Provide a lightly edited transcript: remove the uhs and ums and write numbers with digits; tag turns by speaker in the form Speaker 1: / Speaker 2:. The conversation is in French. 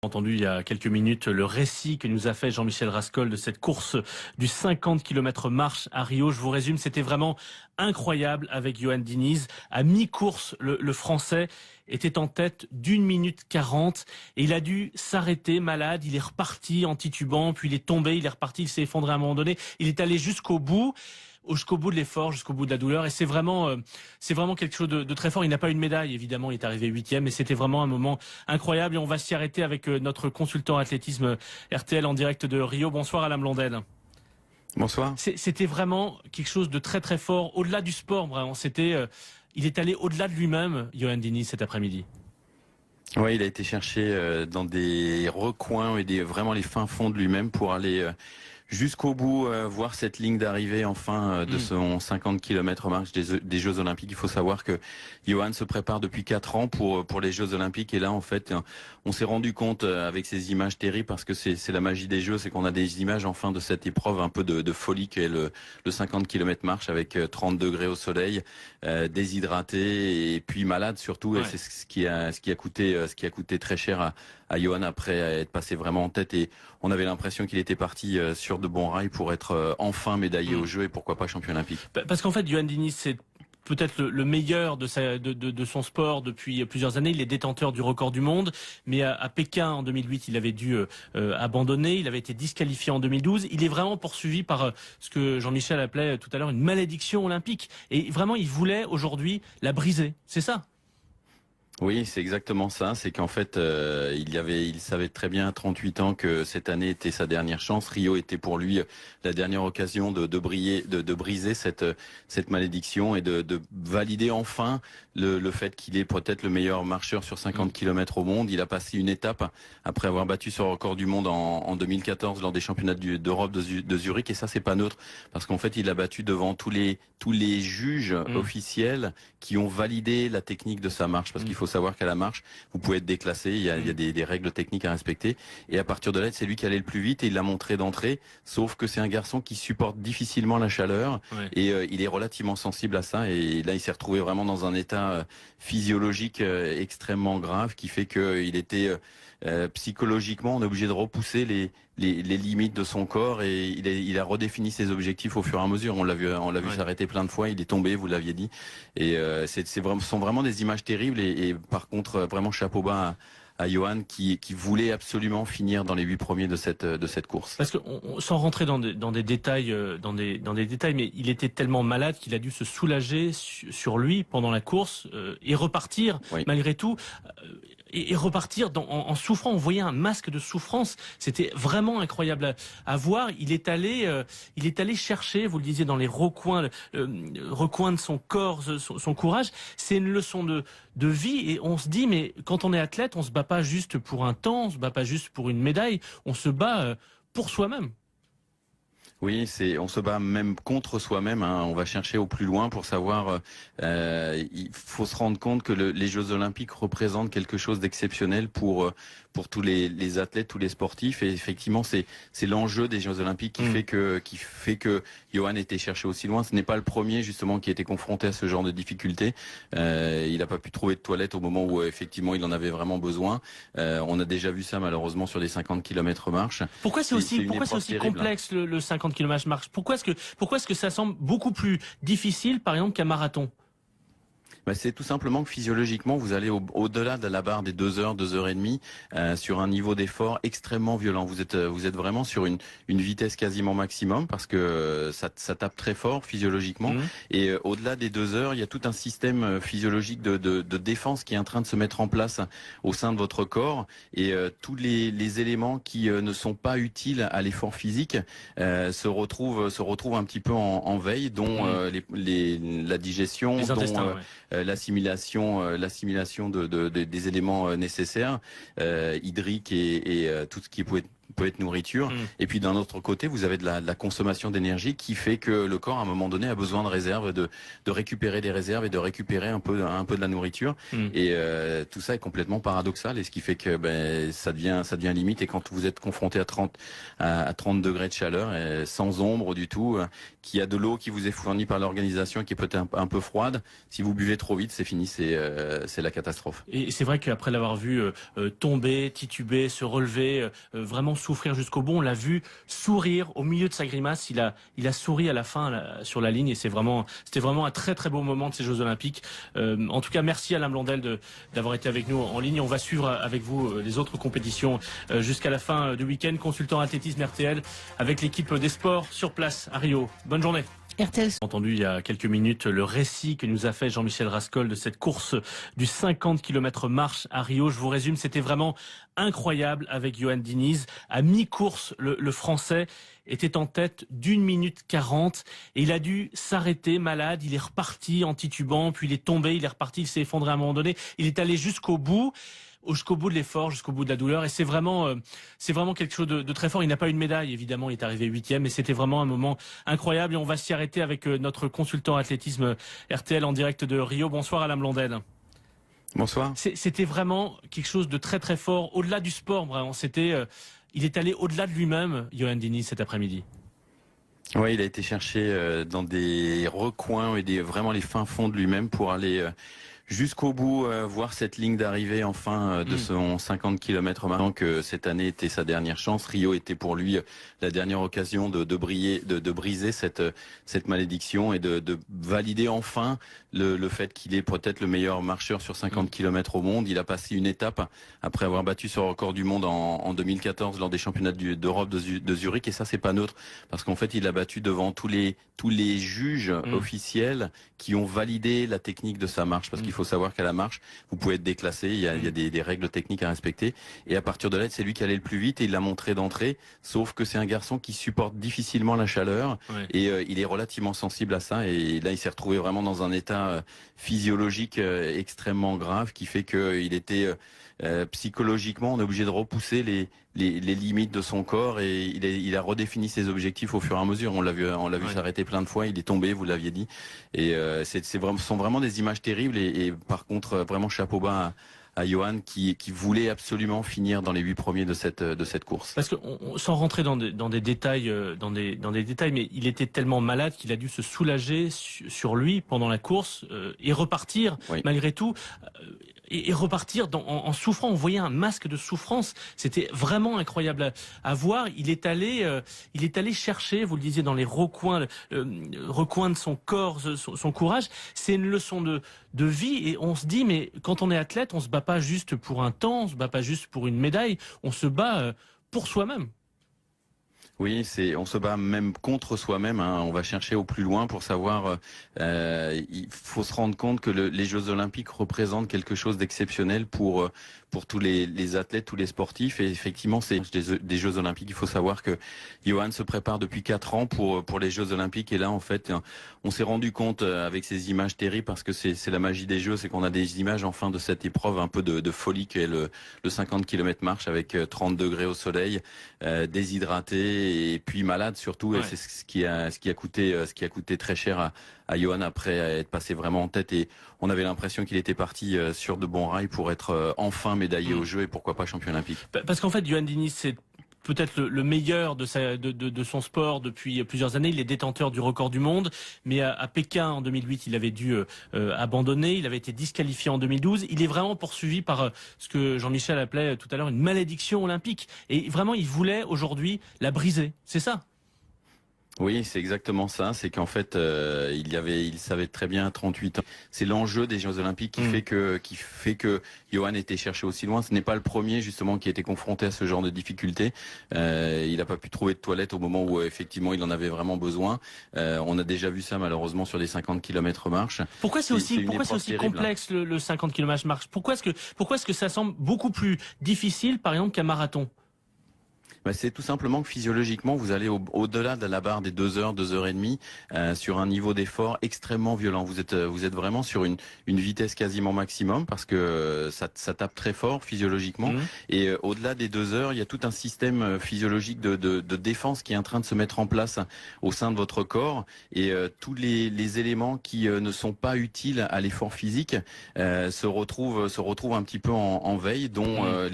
Speaker 1: Entendu il y a quelques minutes le récit que nous a fait Jean-Michel Rascol de cette course du 50 km marche à Rio. Je vous résume, c'était vraiment incroyable avec Yoann Diniz. À mi-course, le Français était en tête d'1 minute 40 et il a dû s'arrêter malade. Il est reparti en titubant, puis il est tombé, il est reparti, il s'est effondré à un moment donné. Il est allé jusqu'au bout de l'effort, jusqu'au bout de la douleur. Et c'est vraiment quelque chose de très fort. Il n'a pas eu de médaille, évidemment. Il est arrivé 8e, mais c'était vraiment un moment incroyable. Et on va s'y arrêter avec notre consultant athlétisme RTL en direct de Rio. Bonsoir Alain Blondel.
Speaker 2: Bonsoir.
Speaker 1: C'était vraiment quelque chose de très très fort. Au-delà du sport, vraiment. Il est allé au-delà de lui-même, Yoann Diniz, cet après-midi.
Speaker 2: Oui, il a été cherché dans des recoins et vraiment les fins fonds de lui-même pour aller jusqu'au bout, voir cette ligne d'arrivée enfin de son 50 km marche des Jeux Olympiques. Il faut savoir que Yoann se prépare depuis 4 ans pour les Jeux Olympiques et là en fait on s'est rendu compte avec ces images terribles parce que c'est la magie des Jeux, c'est qu'on a des images enfin de cette épreuve un peu de folie qu'est le 50 km marche avec 30 degrés au soleil, déshydraté et puis malade surtout. Ouais. Et c'est ce qui a coûté très cher à Yoann après être passé vraiment en tête et on avait l'impression qu'il était parti sur de bons rails pour être enfin médaillé aux Jeux et pourquoi pas champion olympique.
Speaker 1: Parce qu'en fait, Yoann Diniz, c'est peut-être le meilleur de son sport depuis plusieurs années. Il est détenteur du record du monde, mais à Pékin en 2008, il avait dû abandonner. Il avait été disqualifié en 2012. Il est vraiment poursuivi par ce que Jean-Michel appelait tout à l'heure une malédiction olympique. Et vraiment, il voulait aujourd'hui la briser. C'est ça?
Speaker 2: Oui, c'est exactement ça. C'est qu'en fait, il savait très bien à 38 ans que cette année était sa dernière chance. Rio était pour lui la dernière occasion de briser cette malédiction et de valider enfin le fait qu'il est peut-être le meilleur marcheur sur 50 km au monde. Il a passé une étape après avoir battu son record du monde en 2014 lors des championnats d'Europe de Zurich. Et ça, c'est pas neutre parce qu'en fait, il l'a battu devant tous les juges officiels qui ont validé la technique de sa marche. Parce qu'il faut savoir qu'à la marche, vous pouvez être déclassé, il y a des règles techniques à respecter. Et à partir de là, c'est lui qui allait le plus vite et il l'a montré d'entrée. Sauf que c'est un garçon qui supporte difficilement la chaleur et il est relativement sensible à ça. Et là, il s'est retrouvé vraiment dans un état physiologique extrêmement grave qui fait qu'il était psychologiquement, on est obligé de repousser les limites de son corps et il a redéfini ses objectifs au fur et à mesure. On l'a vu s'arrêter plein de fois. Il est tombé, vous l'aviez dit. Et sont vraiment des images terribles. Et par contre, vraiment chapeau bas à Yoann qui voulait absolument finir dans les 8 premiers de cette course.
Speaker 1: Parce que sans rentrer dans des détails, mais il était tellement malade qu'il a dû se soulager sur lui pendant la course et repartir malgré tout. Et repartir en souffrant. On voyait un masque de souffrance. C'était vraiment incroyable à voir. Il est allé chercher, vous le disiez, dans les recoins de son corps, son courage. C'est une leçon de vie. Et on se dit, mais quand on est athlète, on se bat pas juste pour un temps, on se bat pas juste pour une médaille. On se bat pour soi-même.
Speaker 2: Oui, on se bat même contre soi-même. Hein. On va chercher au plus loin pour savoir. Il faut se rendre compte que les Jeux Olympiques représentent quelque chose d'exceptionnel pour tous les athlètes, tous les sportifs. Et effectivement, c'est l'enjeu des Jeux Olympiques qui fait que Yoann était cherché aussi loin. Ce n'est pas le premier justement qui a été confronté à ce genre de difficultés. Il n'a pas pu trouver de toilette au moment où effectivement il en avait vraiment besoin. On a déjà vu ça malheureusement sur des 50 km marche.
Speaker 1: Pourquoi c'est aussi complexe le 50 km marche? Pourquoi est-ce que ça semble beaucoup plus difficile par exemple qu'un marathon?
Speaker 2: C'est tout simplement que physiologiquement, vous allez au-delà de la barre des 2 heures, 2 heures et demie, sur un niveau d'effort extrêmement violent. Vous êtes vraiment sur une vitesse quasiment maximum parce que ça tape très fort physiologiquement. Et au-delà des 2 heures, il y a tout un système physiologique de défense qui est en train de se mettre en place au sein de votre corps. Et tous les éléments qui ne sont pas utiles à l'effort physique se retrouvent un petit peu en veille, dont la digestion, l'assimilation des éléments nécessaires, hydriques et tout ce qui peut peut être nourriture. Et puis d'un autre côté, vous avez de la consommation d'énergie qui fait que le corps, à un moment donné, a besoin de réserves, de récupérer des réserves et de récupérer un peu de la nourriture. Et tout ça est complètement paradoxal, et ce qui fait que ça devient limite. Et quand vous êtes confronté à 30 degrés de chaleur, sans ombre du tout, qu'il y a de l'eau qui vous est fournie par l'organisation qui est peut-être un peu froide, si vous buvez trop vite, c'est fini, c'est la catastrophe.
Speaker 1: Et c'est vrai qu'après l'avoir vu tomber, tituber, se relever, vraiment souffrir jusqu'au bout, on l'a vu sourire au milieu de sa grimace. Il a souri à la fin sur la ligne, et c'était vraiment un très très beau moment de ces Jeux Olympiques. En tout cas, merci Alain Blondel d'avoir été avec nous en ligne. On va suivre avec vous les autres compétitions jusqu'à la fin du week-end. Consultant athlétisme RTL avec l'équipe des sports sur place à Rio. Bonne journée.
Speaker 3: RTL.
Speaker 1: Entendu il y a quelques minutes le récit que nous a fait Jean-Michel Rascol de cette course du 50 km marche à Rio. Je vous résume, c'était vraiment incroyable avec Yoann Diniz. À mi-course, le Français était en tête d'1 minute 40 et il a dû s'arrêter malade. Il est reparti en titubant, puis il est tombé, il est reparti, il s'est effondré à un moment donné. Il est allé jusqu'au bout de l'effort, jusqu'au bout de la douleur, et c'est vraiment quelque chose de très fort. Il n'a pas eu de médaille, évidemment, il est arrivé 8e, mais c'était vraiment un moment incroyable, et on va s'y arrêter avec notre consultant athlétisme RTL en direct de Rio. Bonsoir Alain Blondel.
Speaker 2: Bonsoir.
Speaker 1: C'était vraiment quelque chose de très très fort, au-delà du sport, vraiment. Il est allé au-delà de lui-même, Yoann Diniz, cet après-midi.
Speaker 2: Oui, il a été cherché dans des recoins et vraiment les fins fonds de lui-même pour aller jusqu'au bout, voir cette ligne d'arrivée enfin de son 50 km maintenant que cette année était sa dernière chance. Rio était pour lui la dernière occasion de briser cette malédiction et de valider enfin le fait qu'il est peut-être le meilleur marcheur sur 50 km au monde. Il a passé une étape après avoir battu son record du monde en 2014 lors des championnats d'Europe de Zurich, et ça c'est pas neutre parce qu'en fait il l'a battu devant tous les juges officiels qui ont validé la technique de sa marche, parce qu'il faut savoir qu'à la marche, vous pouvez être déclassé, il y a des règles techniques à respecter, et à partir de là, c'est lui qui allait le plus vite, et il l'a montré d'entrée, sauf que c'est un garçon qui supporte difficilement la chaleur, et il est relativement sensible à ça, et là, il s'est retrouvé vraiment dans un état physiologique extrêmement grave, qui fait qu'il était psychologiquement, on est obligé de repousser les limites de son corps, et il a redéfini ses objectifs au fur et à mesure. On l'a vu s'arrêter plein de fois, il est tombé, vous l'aviez dit, et ce sont vraiment des images terribles, et par contre vraiment chapeau bas à Yoann qui voulait absolument finir dans les 8 premiers de cette course.
Speaker 1: Parce que sans rentrer dans des détails, mais il était tellement malade qu'il a dû se soulager sur lui pendant la course et repartir malgré tout. Et repartir en souffrant. On voyait un masque de souffrance. C'était vraiment incroyable à voir. Il est allé chercher, vous le disiez, dans les recoins de son corps, son courage. C'est une leçon de vie, et on se dit, mais quand on est athlète, on se bat pas juste pour un temps, on se bat pas juste pour une médaille, on se bat pour soi-même.
Speaker 2: Oui, on se bat même contre soi-même, hein. On va chercher au plus loin pour savoir. Il faut se rendre compte que les Jeux Olympiques représentent quelque chose d'exceptionnel pour tous les athlètes, tous les sportifs. Et effectivement, c'est des Jeux Olympiques. Il faut savoir que Yoann se prépare depuis 4 ans pour les Jeux Olympiques. Et là, en fait, on s'est rendu compte avec ces images terribles, parce que c'est la magie des Jeux, c'est qu'on a des images enfin de cette épreuve un peu de folie qu'est le 50 km marche, avec 30 degrés au soleil, déshydraté et puis malade surtout. Et c'est ce qui a coûté très cher à Yoann après être passé vraiment en tête, et on avait l'impression qu'il était parti sur de bons rails pour être enfin médaillé aux Jeux, et pourquoi pas champion olympique.
Speaker 1: Parce qu'en fait, Yoann Diniz, c'est peut-être le meilleur de son sport depuis plusieurs années. Il est détenteur du record du monde, mais à Pékin en 2008, il avait dû abandonner. Il avait été disqualifié en 2012. Il est vraiment poursuivi par ce que Jean-Michel appelait tout à l'heure une malédiction olympique. Et vraiment, il voulait aujourd'hui la briser. C'est ça?
Speaker 2: Oui, c'est exactement ça. C'est qu'en fait, il savait très bien à 38 ans. C'est l'enjeu des Jeux Olympiques qui fait que Yoann était cherché aussi loin. Ce n'est pas le premier justement qui a été confronté à ce genre de difficultés. Il n'a pas pu trouver de toilette au moment où effectivement il en avait vraiment besoin. On a déjà vu ça malheureusement sur des 50 km marche.
Speaker 1: Pourquoi c'est aussi
Speaker 2: terrible,
Speaker 1: complexe le 50 km marche? Pourquoi est-ce que ça semble beaucoup plus difficile par exemple qu'un marathon?
Speaker 2: C'est tout simplement que physiologiquement, vous allez au-delà de la barre des 2 heures, 2 heures et demie, sur un niveau d'effort extrêmement violent. Vous êtes vraiment sur une vitesse quasiment maximum parce que ça tape très fort physiologiquement. Et au-delà des 2 heures, il y a tout un système physiologique de défense qui est en train de se mettre en place au sein de votre corps. Et tous les éléments qui ne sont pas utiles à l'effort physique se retrouvent un petit peu en veille, dont la